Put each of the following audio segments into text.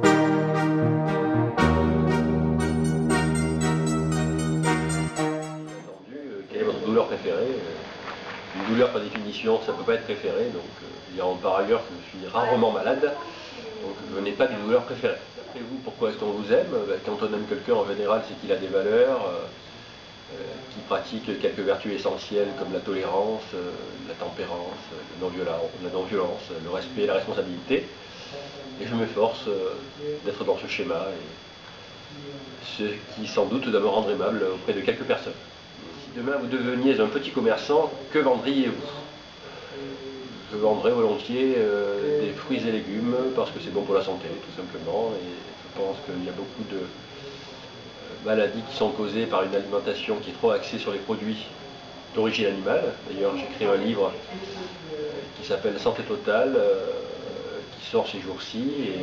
Quelle est votre douleur préférée? Une douleur par définition, ça ne peut pas être préféré, donc par ailleurs je suis rarement malade, donc je n'ai pas de douleur préférée. D'après vous, pourquoi est-ce qu'on vous aime? Quand on aime quelqu'un en général, c'est qu'il a des valeurs, qu'il pratique quelques vertus essentielles comme la tolérance, la tempérance, la non-violence, le respect et la responsabilité. Et je m'efforce d'être dans ce schéma, et ce qui sans doute doit me rendre aimable auprès de quelques personnes. Si demain vous deveniez un petit commerçant, que vendriez-vous? Je vendrais volontiers des fruits et légumes parce que c'est bon pour la santé, tout simplement. Et je pense qu'il y a beaucoup de maladies qui sont causées par une alimentation qui est trop axée sur les produits d'origine animale. D'ailleurs, j'écris un livre qui s'appelle Santé Totale, qui sort ces jours-ci et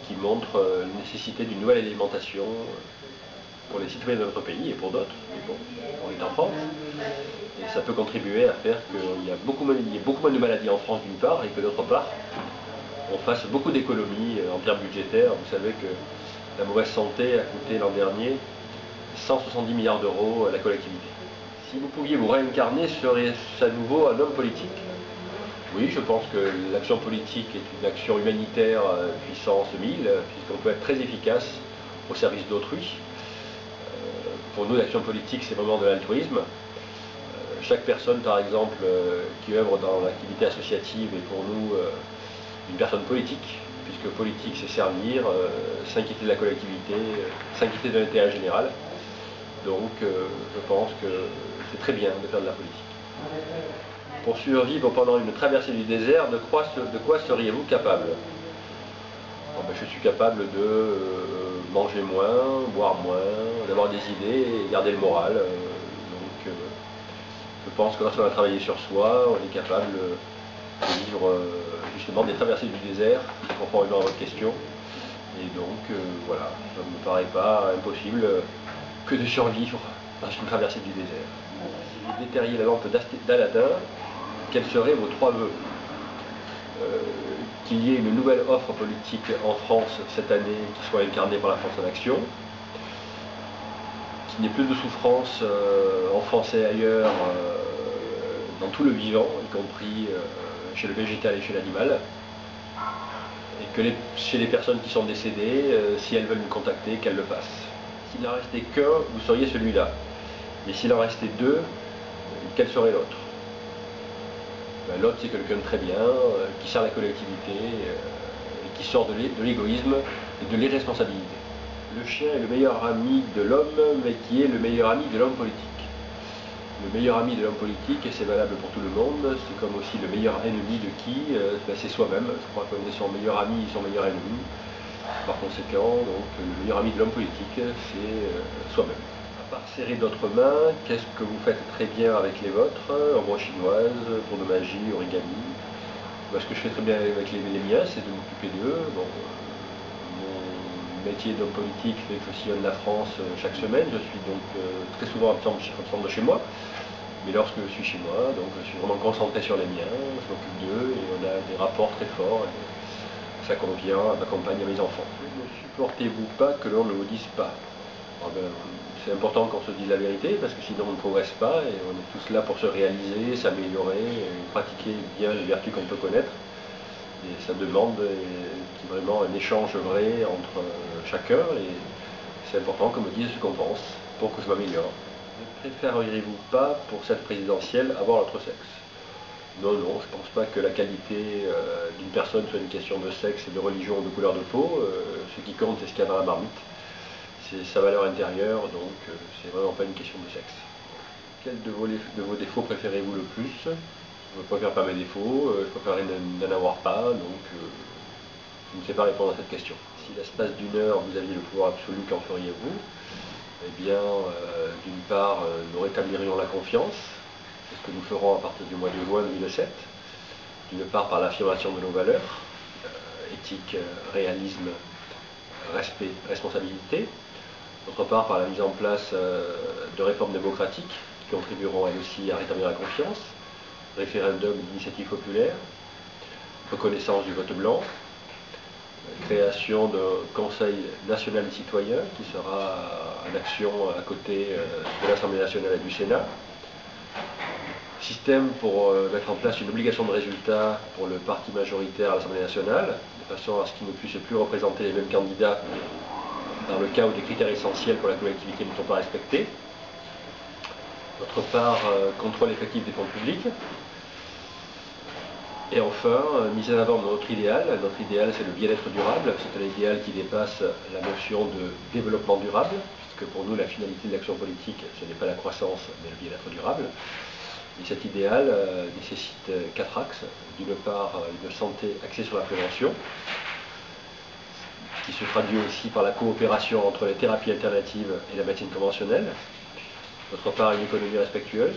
qui montre la nécessité d'une nouvelle alimentation pour les citoyens de notre pays et pour d'autres. Bon, on est en France, et ça peut contribuer à faire qu'il y ait beaucoup moins de maladies en France d'une part, et que d'autre part, on fasse beaucoup d'économies en termes budgétaires. Vous savez que la mauvaise santé a coûté l'an dernier 170 milliards d'euros à la collectivité. Si vous pouviez vous réincarner, serait-ce à nouveau un homme politique? Oui, je pense que l'action politique est une action humanitaire puissance 1000, puisqu'on peut être très efficace au service d'autrui. Pour nous, l'action politique, c'est vraiment de l'altruisme. Chaque personne, par exemple, qui œuvre dans l'activité associative est pour nous une personne politique, puisque politique, c'est servir, s'inquiéter de la collectivité, s'inquiéter de l'intérêt général. Donc, je pense que c'est très bien de faire de la politique. Pour survivre pendant une traversée du désert, de quoi seriez-vous capable? Je suis capable de manger moins, boire moins, d'avoir des idées et garder le moral. Donc, je pense que lorsqu'on a travaillé sur soi, on est capable de vivre justement des traversées du désert, conformément à votre question. Et donc, voilà, ça ne me paraît pas impossible que de survivre dans une traversée du désert. Si vous déterriez la lampe d'Aladin, quels seraient vos 3 vœux? Qu'il y ait une nouvelle offre politique en France cette année qui soit incarnée par la France en action, qu'il n'y ait plus de souffrance en France et ailleurs, dans tout le vivant, y compris chez le végétal et chez l'animal, et que chez les personnes qui sont décédées, si elles veulent nous contacter, qu'elles le fassent. S'il n'en restait qu'un, vous seriez celui-là. Et s'il en restait 2, quel serait l'autre? L'autre, c'est quelqu'un de très bien, qui sert la collectivité, et qui sort de l'égoïsme et de l'irresponsabilité. Le chien est le meilleur ami de l'homme, mais qui est le meilleur ami de l'homme politique. Le meilleur ami de l'homme politique, et c'est valable pour tout le monde, c'est comme aussi le meilleur ennemi de qui? C'est soi-même. Je crois qu'on est son meilleur ami et son meilleur ennemi. Par conséquent, donc, le meilleur ami de l'homme politique, c'est soi-même. À part serrer d'autres mains, qu'est-ce que vous faites très bien avec les vôtres? Ombre chinoise, tour de magie, origami. Ce que je fais très bien avec les miens, c'est de m'occuper d'eux. Bon, mon métier d'homme politique fait que je sillonne la France chaque semaine. Je suis donc très souvent absent de chez moi. Mais lorsque je suis chez moi, donc je suis vraiment concentré sur les miens, je m'occupe d'eux et on a des rapports très forts. Et ça convient à ma compagne et à mes enfants. Ne supportez-vous pas que l'on ne vous dise pas? C'est important qu'on se dise la vérité, parce que sinon on ne progresse pas, et on est tous là pour se réaliser, s'améliorer, pratiquer bien les vertus qu'on peut connaître. Et ça demande vraiment un échange vrai entre chacun, et c'est important qu'on me dise ce qu'on pense, pour que je m'améliore. Ne préféreriez-vous pas, pour cette présidentielle, avoir l'autre sexe? Non, non, je ne pense pas que la qualité d'une personne soit une question de sexe, de religion ou de couleur de peau. Ce qui compte, c'est ce qu'il y a dans la marmite. C'est sa valeur intérieure, donc c'est vraiment pas une question de sexe. Quel de vos défauts préférez-vous le plus? Je ne préfère pas mes défauts, je préfère n'en avoir pas, donc je ne sais pas répondre à cette question. Si l'espace d'une heure vous aviez le pouvoir absolu, qu'en feriez-vous? Eh bien, d'une part, nous rétablirions la confiance, c'est ce que nous ferons à partir du mois de juin 2007, d'une part par l'affirmation de nos valeurs, éthique, réalisme, respect, responsabilité, d'autre part par la mise en place de réformes démocratiques qui contribueront elles aussi à rétablir la confiance, référendum d'initiative populaire, reconnaissance du vote blanc, création d'un Conseil national des citoyens qui sera en action à côté de l'Assemblée nationale et du Sénat. Système pour mettre en place une obligation de résultat pour le parti majoritaire à l'Assemblée nationale, de façon à ce qu'il ne puisse plus représenter les mêmes candidats dans le cas où des critères essentiels pour la collectivité ne sont pas respectés. D'autre part, contrôle effectif des fonds publics. Et enfin, mise en avant de notre idéal. Notre idéal, c'est le bien-être durable. C'est un idéal qui dépasse la notion de développement durable, puisque pour nous, la finalité de l'action politique, ce n'est pas la croissance, mais le bien-être durable. Et cet idéal nécessite 4 axes. D'une part, une santé axée sur la prévention, qui se traduit aussi par la coopération entre les thérapies alternatives et la médecine conventionnelle. D'autre part, une économie respectueuse.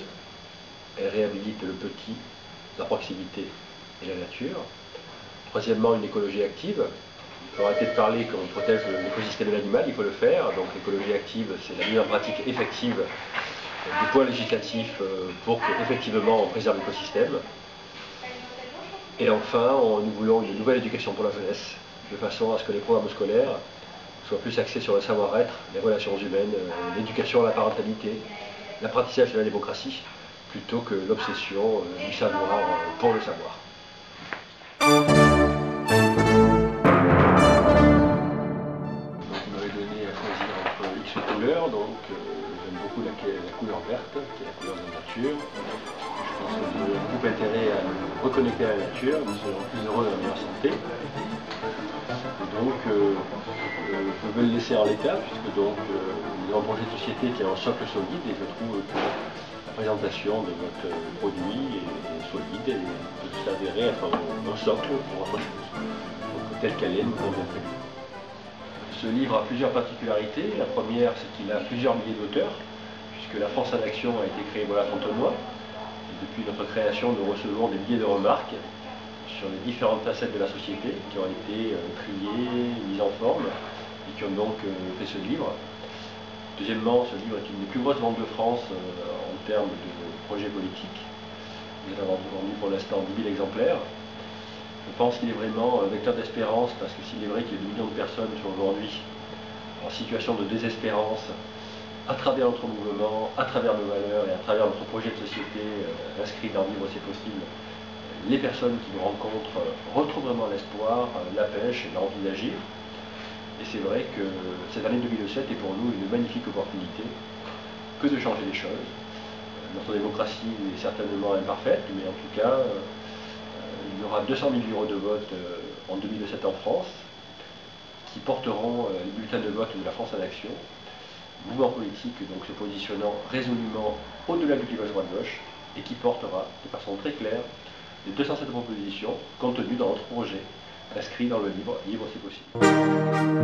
Elle réhabilite le petit, la proximité et la nature. Troisièmement, une écologie active. Il faut arrêter de parler qu'on protège l'écosystème et l'animal, il faut le faire. Donc l'écologie active, c'est la mise en pratique effective du point législatif pour qu'effectivement on préserve l'écosystème. Et enfin, nous voulons une nouvelle éducation pour la jeunesse, de façon à ce que les programmes scolaires soient plus axés sur le savoir-être, les relations humaines, l'éducation à la parentalité, l'apprentissage de la démocratie, plutôt que l'obsession du savoir pour le savoir. Donc, vous m'avez donné à choisir entre X couleurs, donc j'aime beaucoup la couleur verte, qui est la couleur de la nature. Je pense que vous avez beaucoup intérêt à nous reconnecter à la nature, nous serons plus heureux et en meilleure santé. Et donc, je veux le laisser en l'état, puisque donc, nous avons un projet de société qui a un socle solide, et je trouve que la présentation de votre produit est solide et peut s'avérer être un socle pour autre chose. Donc, telle qu'elle est, nous convient très bien. Ce livre a plusieurs particularités. La première, c'est qu'il a plusieurs milliers d'auteurs, puisque la France en Action a été créée voilà Fontenoy. Et depuis notre création, nous recevons des milliers de remarques sur les différentes facettes de la société qui ont été triées, mises en forme, et qui ont donc fait ce livre. Deuxièmement, ce livre est une des plus grosses ventes de France en termes de projets politiques. Nous avons vendu pour l'instant 10 000 exemplaires. Je pense qu'il est vraiment un vecteur d'espérance, parce que s'il est vrai qu'il y a 2 millions de personnes qui sont aujourd'hui en situation de désespérance, à travers notre mouvement, à travers nos valeurs et à travers notre projet de société inscrit dans Vivre c'est possible, les personnes qui nous rencontrent retrouvent vraiment l'espoir, la pêche et l'envie d'agir. Et c'est vrai que cette année 2007 est pour nous une magnifique opportunité que de changer les choses. Notre démocratie est certainement imparfaite, mais en tout cas, il y aura 200 000 bureaux de vote en 2007 en France, qui porteront les bulletins de vote de la France en Action. Mouvement politique donc se positionnant résolument au-delà du clivage droite-gauche et qui portera de façon très claire les 207 propositions contenues dans notre projet inscrit dans le livre Vivre c'est possible.